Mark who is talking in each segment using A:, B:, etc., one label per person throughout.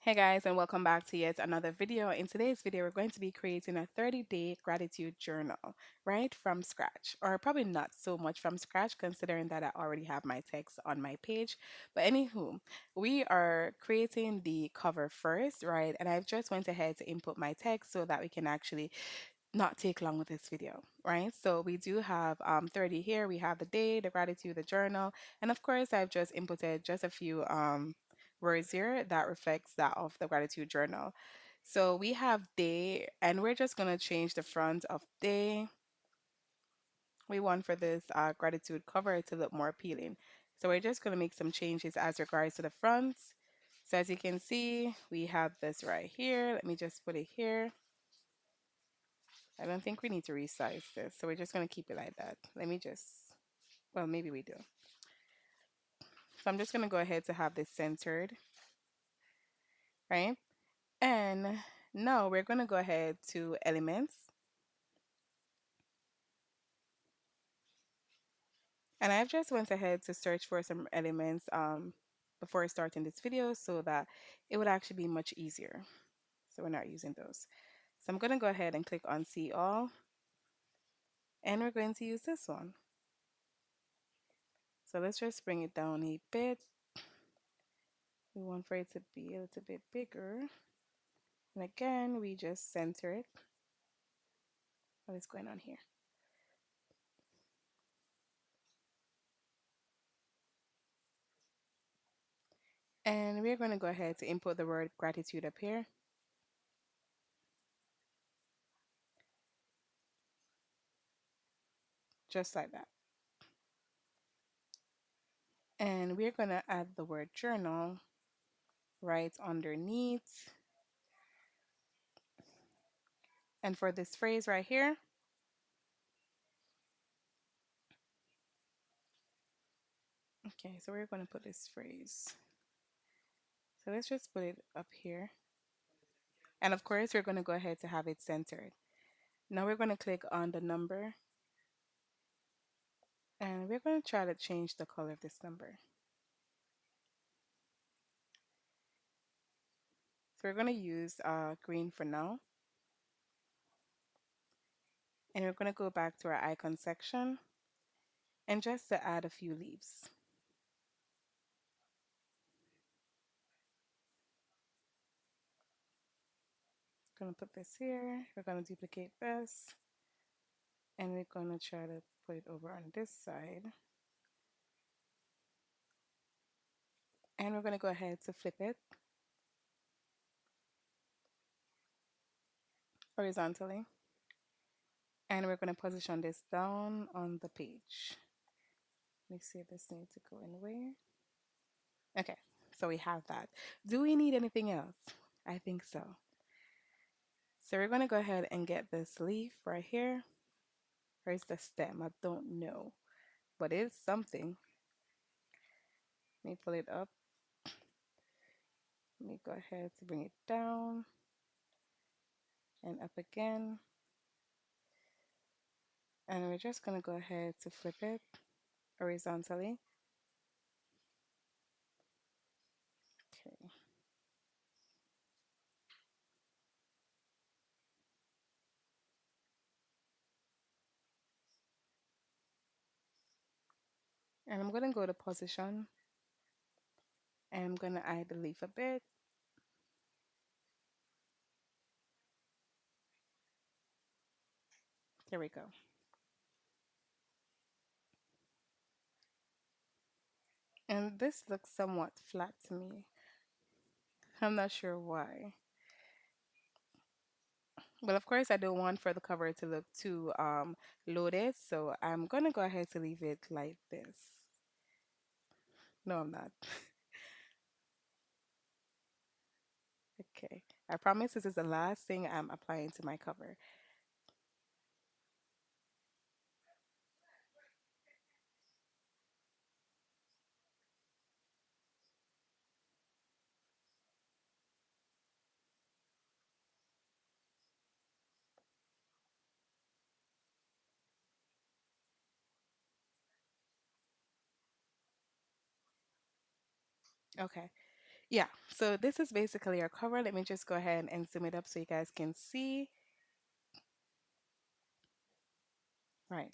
A: Hey guys, and welcome back to yet another video. In today's video, we're going to be creating a 30-day gratitude journal, right from scratch, or probably not so much from scratch, considering that I already have my text on my page. But anywho, we are creating the cover first, right? And I've just went ahead to input my text so that we can actually not take long with this video, right? So we do have 30 here. We have the day, the gratitude, the journal, and of course, I've just inputted just a few words here that reflects that of the gratitude journal. So we have day, and we're just gonna change the front of day. We want for this gratitude cover to look more appealing. So we're just gonna make some changes as regards to the front. So as you can see, we have this right here. Let me just put it here. I don't think we need to resize this. So we're just going to keep it like that. Let me just, well, maybe we do. So I'm just going to go ahead to have this centered, right? And now we're going to go ahead to elements. And I've just went ahead to search for some elements before starting this video so that it would actually be much easier. So we're not using those. So I'm going to go ahead and click on see all. And we're going to use this one. So let's just bring it down a bit. We want for it to be a little bit bigger. And again, we just center it. What is going on here? And we're going to go ahead to input the word gratitude up here, just like that. And we're going to add the word journal right underneath. And for this phrase right here, okay, so we're going to put this phrase. So let's just put it up here. And of course, we're going to go ahead to have it centered. Now we're going to click on the number. And we're going to try to change the color of this number. So we're going to use green for now. And we're going to go back to our icon section and just to add a few leaves. Going to put this here. We're going to duplicate this. And we're going to try to put it over on this side. And we're going to go ahead to flip it horizontally. And we're going to position this down on the page. Let me see if this needs to go anywhere. Okay, so we have that. Do we need anything else? I think so. So we're going to go ahead and get this leaf right here. Where's the stem? I don't know, but it's something. Let me pull it up. Let me go ahead to bring it down and up again. And we're just going to go ahead to flip it horizontally. Okay. And I'm going to go to position and I'm going to add the leaf a bit. There we go. And this looks somewhat flat to me. I'm not sure why. But of course, I don't want for the cover to look too loaded. So I'm going to go ahead to leave it like this. No, I'm not. Okay. I promise this is the last thing I'm applying to my cover. Okay. Yeah, so this is basically our cover. Let me just go ahead and zoom it up so you guys can see. Right.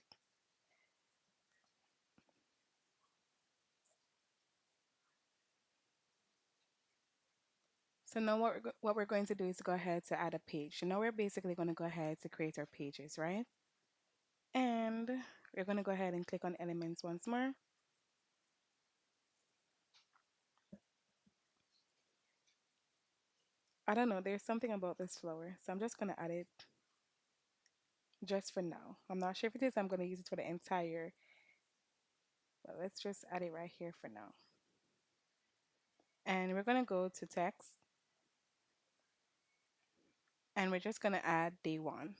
A: So now what we're going to do is go ahead to add a page. So now we're basically going to go ahead to create our pages, right? And we're going to go ahead and click on elements once more. I don't know, there's something about this flower, so I'm just going to add it just for now. I'm not sure if it is, I'm going to use it for the entire, but let's just add it right here for now. And we're going to go to text, and we're just going to add day one.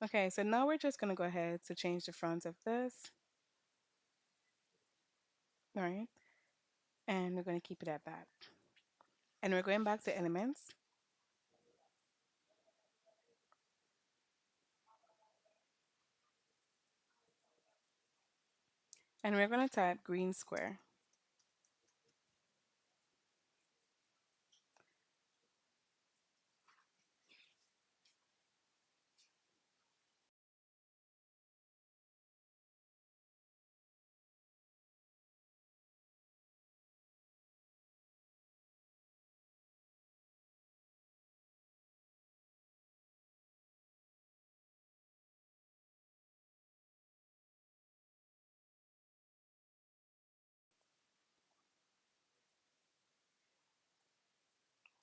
A: Okay, so now we're just going to go ahead to change the front of this, all right? And we're going to keep it at that. And we're going back to elements, and we're going to type green square.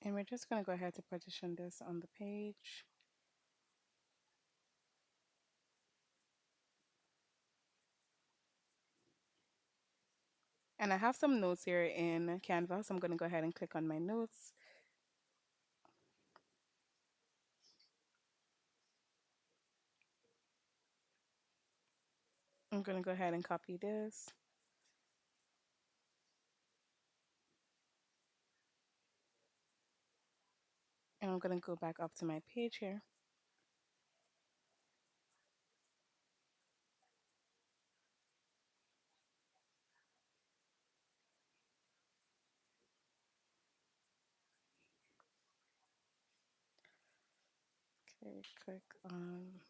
A: And we're just going to go ahead to position this on the page. And I have some notes here in Canva, so I'm going to go ahead and click on my notes. I'm going to go ahead and copy this. And I'm going to go back up to my page here. Okay, click on